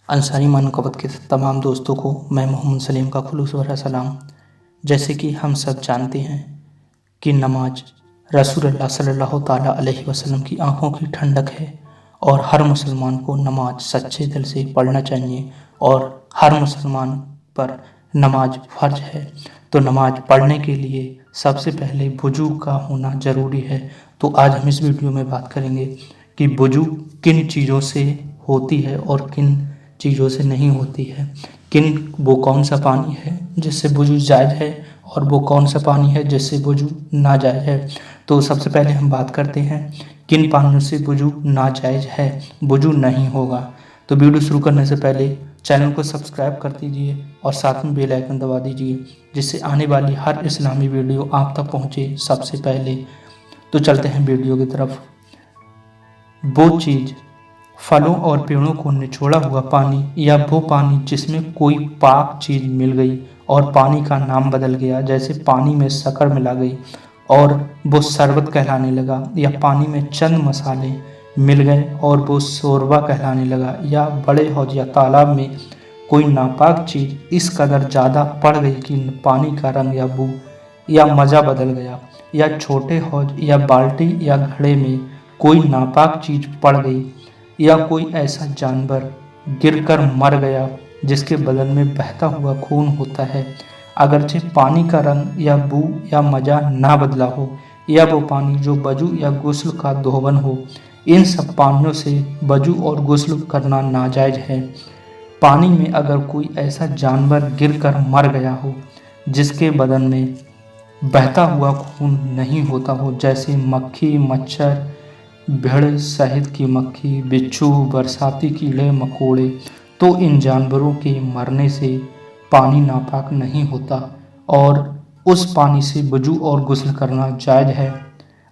انصاری منقبت کے تمام دوستوں کو میں محمد سلیم کا خلوص بھرا سلام۔ جیسے کہ ہم سب جانتے ہیں کہ نماز رسول اللہ صلی اللہ تعالیٰ علیہ وسلم کی آنکھوں کی ٹھنڈک ہے، اور ہر مسلمان کو نماز سچے دل سے پڑھنا چاہیے، اور ہر مسلمان پر نماز فرض ہے۔ تو نماز پڑھنے کے لیے سب سے پہلے وضو کا ہونا ضروری ہے۔ تو آج ہم اس ویڈیو میں بات کریں گے کہ وضو کن چیزوں سے ہوتی ہے اور کن چیزوں سے نہیں ہوتی ہے، وہ کون سا پانی ہے جس سے وضو جائز ہے اور وہ کون سا پانی ہے جس سے وضو ناجائز ہے۔ تو سب سے پہلے ہم بات کرتے ہیں کن پانیوں سے وضو ناجائز ہے، وضو نہیں ہوگا۔ تو ویڈیو شروع کرنے سے پہلے چینل کو سبسکرائب کر دیجئے اور ساتھ میں بیل آئیکن دبا دیجئے، جس سے آنے والی ہر اسلامی ویڈیو آپ تک پہنچے سب سے پہلے۔ تو چلتے ہیں ویڈیو کی طرف۔ وہ چیز پھلوں اور پیڑوں کو نچوڑا ہوا پانی، یا وہ پانی جس میں کوئی پاک چیز مل گئی اور پانی کا نام بدل گیا، جیسے پانی میں شکر ملا گئی اور وہ شربت کہلانے لگا، یا پانی میں چند مسالے مل گئے اور وہ شوربہ کہلانے لگا، یا بڑے حوض یا تالاب میں کوئی ناپاک چیز اس قدر زیادہ پڑ گئی کہ پانی کا رنگ یا بو یا مزہ بدل گیا، یا چھوٹے حوض یا بالٹی یا گھڑے میں کوئی ناپاک چیز پڑ گئی، یا کوئی ایسا جانور گر کر مر گیا جس کے بدن میں بہتا ہوا خون ہوتا ہے، اگرچہ پانی کا رنگ یا بو یا مزہ نہ بدلا ہو، یا وہ پانی جو وضو یا غسل کا دھون ہو، ان سب پانیوں سے وضو اور غسل کرنا ناجائز ہے۔ پانی میں اگر کوئی ایسا جانور گر کر مر گیا ہو جس کے بدن میں بہتا ہوا خون نہیں ہوتا ہو، جیسے مکھی، مچھر، بھیڑ، شہد کی مکھی، بچھو، برساتی کیڑے مکوڑے، تو ان جانوروں کے مرنے سے پانی ناپاک نہیں ہوتا اور اس پانی سے وضو اور غسل کرنا جائز ہے۔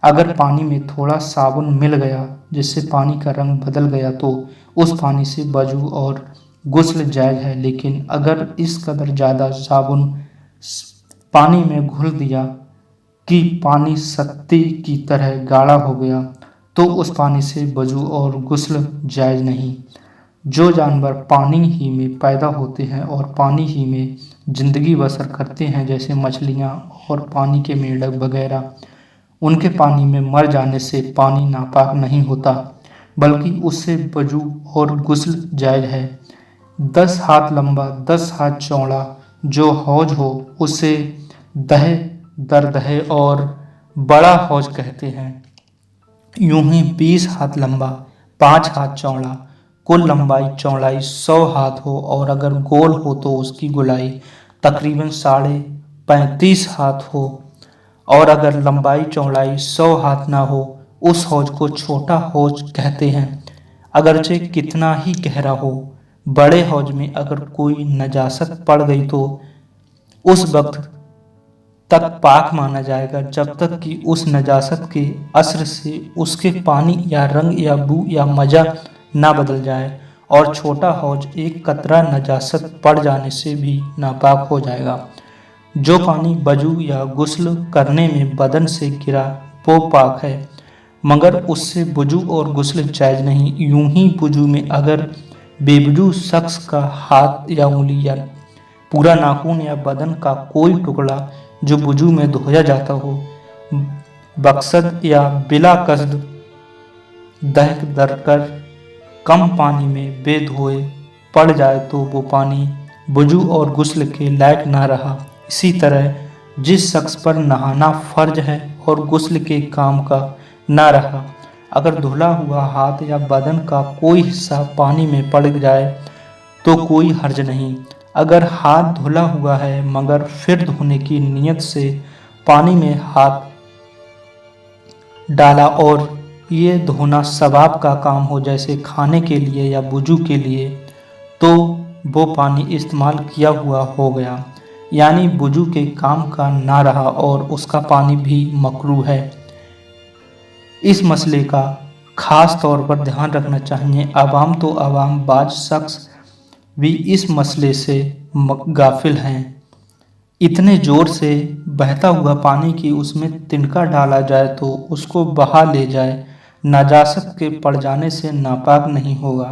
اگر پانی میں تھوڑا صابن مل گیا جس سے پانی کا رنگ بدل گیا تو اس پانی سے وضو اور غسل جائز ہے، لیکن اگر اس قدر زیادہ صابن پانی میں گھل دیا کہ پانی ستی کی طرح گاڑھا ہو گیا تو اس پانی سے وضو اور غسل جائز نہیں۔ جو جانور پانی ہی میں پیدا ہوتے ہیں اور پانی ہی میں زندگی بسر کرتے ہیں، جیسے مچھلیاں اور پانی کے میںڈک وغیرہ، ان کے پانی میں مر جانے سے پانی ناپاک نہیں ہوتا بلکہ اس سے وضو اور غسل جائز ہے۔ 10 ہاتھ لمبا 10 ہاتھ چوڑا جو حوض ہو اسے دہ در دہ اور بڑا حوض کہتے ہیں۔ یوں ہی 20 ہاتھ لمبا 5 ہاتھ چوڑا، کل لمبائی چوڑائی 100 ہاتھ ہو، اور اگر گول ہو تو اس کی گولائی تقریباً 35.5 ہاتھ ہو، اور اگر لمبائی چوڑائی 100 ہاتھ نہ ہو اس حوض کو چھوٹا حوض کہتے ہیں، اگرچہ کتنا ہی گہرا ہو۔ بڑے حوض میں اگر کوئی نجاست پڑ گئی تو اس وقت تک پاک مانا جائے گا جب تک کہ اس نجاست کے اثر سے اس کے پانی یا رنگ یا بو یا مزہ نہ بدل جائے، اور چھوٹا حوض ایک قطرہ نجاست پڑ جانے سے بھی ناپاک ہو جائے گا۔ جو پانی وضو یا غسل کرنے میں بدن سے گرا وہ پاک ہے، مگر اس سے وضو اور غسل جائز نہیں۔ یوں ہی وضو میں اگر بے وضو شخص کا ہاتھ یا انگلی یا پورا ناخن یا بدن کا کوئی ٹکڑا جو وضو میں دھویا جاتا ہو، بقصد یا بلا قصد دہ در کر کم پانی میں بے دھوئے پڑ جائے تو وہ پانی وضو اور غسل کے لائق نہ رہا۔ اسی طرح جس شخص پر نہانا فرض ہے اور غسل کے کام کا نہ رہا، اگر دھلا ہوا ہاتھ یا بدن کا کوئی حصہ پانی میں پڑ جائے تو کوئی حرج نہیں۔ اگر ہاتھ دھلا ہوا ہے مگر پھر دھونے کی نیت سے پانی میں ہاتھ ڈالا اور یہ دھونا ثواب کا کام ہو، جیسے کھانے کے لیے یا وضو کے لیے، تو وہ پانی استعمال کیا ہوا ہو گیا، یعنی وضو کے کام کا نہ رہا اور اس کا پانی بھی مکروہ ہے۔ اس مسئلے کا خاص طور پر دھیان رکھنا چاہیے۔ عوام تو عوام، بعض شخص بھی اس مسئلے سے غافل ہیں۔ اتنے زور سے بہتا ہوا پانی کی اس میں تنکا ڈالا جائے تو اس کو بہا لے جائے، نجاست کے پڑ جانے سے ناپاک نہیں ہوگا،